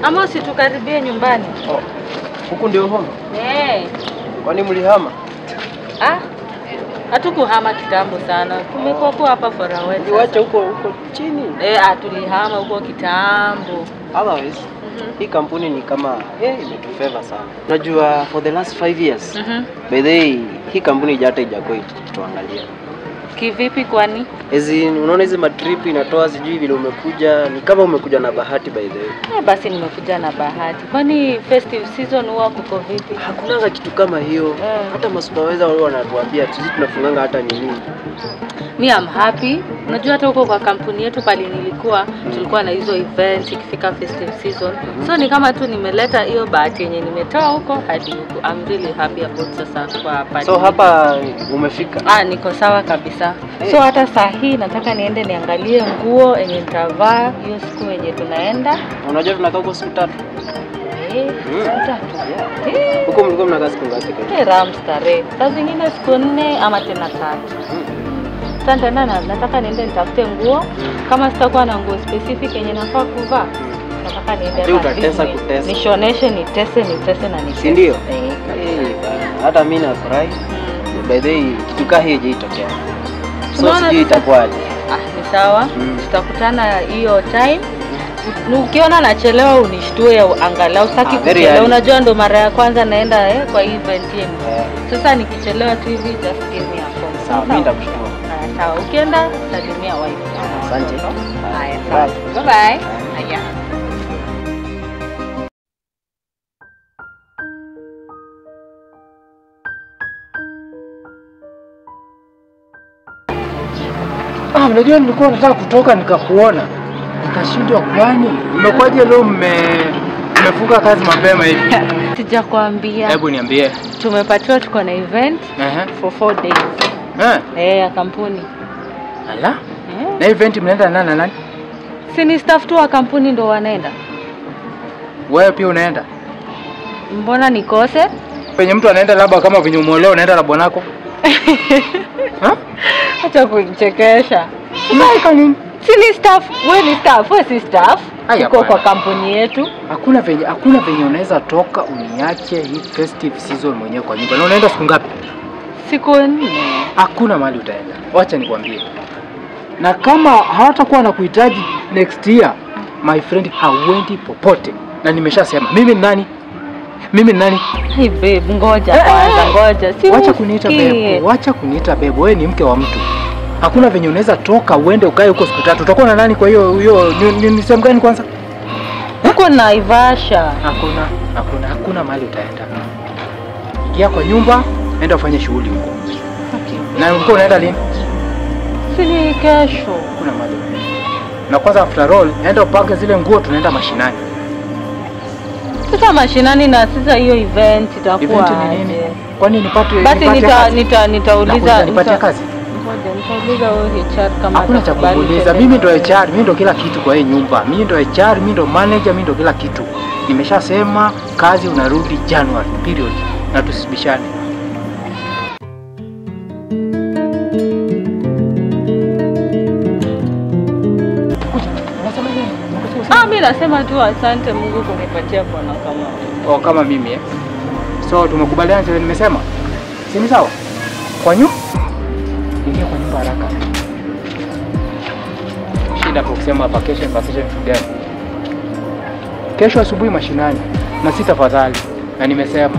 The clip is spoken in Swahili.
Ama usitukaribie nyumbani. Oh. Huku ndio home? Kwani mlihama? Hatukuhama kitambo sana. Tumekuwa hapa for a while. Uliacha huko chini? Tulihama huko kitambo. Otherwise, hii kampuni ni kama imetufavor sana. Unajua for the last 5 years. By the way, hii kampuni haijakuwa ikituangalia. Kivipi kwani? Unaona hizi matrip inatoa sijui vile umekuja, ni kama umekuja na bahati by the way. Basi nimekuja na bahati. Kwani festive season huwa kuko vipi? Hakuna kitu kama hiyo. Hata masupervisor wao wanatuambia sisi tunafunganga hata nini. Me I'm happy. Unajua hata huko kwa kampuni yetu pale nilikuwa tulikuwa na hizo events ikifika festive season. So ni kama tu nimeleta hiyo bahati yenye nimetoa huko hadi huko. I'm really happy about sasa kwa pale. So hapa umefika? Niko sawa kabisa. So hata saa hii nataka niende niangalie nguo yenye nitavaa hiyo siku yenye tunaenda. Unajua tunakaa huko siku 3. Siku 3. Huko mlikuwa mnakaa siku ngapi? Ramstare. Saa zingine siku 4 ama tena 3. Sasa nataka niende nitafute nguo. Kama sitakuwa na nguo specific yenye nafaa kuvaa, nataka niende utatesa kutesa. Nishoneshe nitese na nitese. Si ndio? Hata mimi nafurahi. By the way, kitu kama hii haijatokea. So sijui itakuwaje. Ni sawa. Tutakutana hiyo time. Ukiona nachelewa unishtue angalau sitaki kuchelewa. Unajua ndo mara ya kwanza naenda kwa event yenu. Sasa nikichelewa tu hivi just give me a phone. Sawa, mimi nitakushukuru. Sawa, ukienda salimia wife. Asante. Haya, sawa. Bye bye. Haya. Unajua nilikuwa nataka kutoka nikakuona. Nikashindwa kwani. Umekwaje leo mmefunga kazi mapema hivi? Sijakwambia. Hebu niambie. Tumepatiwa tuko na event for 4 days. Ya kampuni. Ala? Na event mnaenda na nani? Si ni staff tu wa kampuni ndo wanaenda. Wewe pia unaenda? Mbona nikose? Penye mtu anaenda labda kama venye umeolewa unaenda na bwanako? Acha kunichekesha. Unaika nini? Si ni staff, wewe ni staff, wewe si staff. Uko kwa kampuni yetu. Hakuna venye unaweza toka uniache hii festive season mwenyewe kwa nyumba. Na unaenda siku ngapi? Siku 4. Hakuna mahali utaenda. Acha nikwambie. Na kama hawatakuwa na kuhitaji next year, my friend, hauendi popote. Na nimeshasema, mimi ni nani? Hey babe, ngoja kwanza, ngoja. Si wacha kuniita babe. Wacha kuniita babe. Wewe ni mke wa mtu. Hakuna venye unaweza toka uende ukae huko siku 3. Utakuwa na nani kwa hiyo ni sehemu gani kwanza? Huko Naivasha. Hakuna mahali utaenda. Ingia kwa nyumba, enda ufanye shughuli huko. Na ulikuwa unaenda lini? Si ni kesho. Kuna mahali. Na kwanza after all, enda upake zile nguo tunaenda mashinani. Sasa mashinani na sasa hiyo event itakuwa nini? Kwani nipate basi nitauliza nipate kazi. Ngoja nitauliza wewe HR kama hakuna cha kuuliza. Mimi ndo HR, mimi ndo kila kitu kwa hii nyumba. Mimi ndo HR, mimi ndo manager, mimi ndo kila kitu. Nimeshasema kazi unarudi January period na tusibishane. Mimi nasema tu asante Mungu kunipatia bwana kama. Kama mimi So tumekubaliana vile nimesema. Si ni sawa? Kwa nyumba? Ingia kwa nyumba haraka. Shida kwa kusema vacation gani? Kesho asubuhi mashinani na si tafadhali. Na nimesema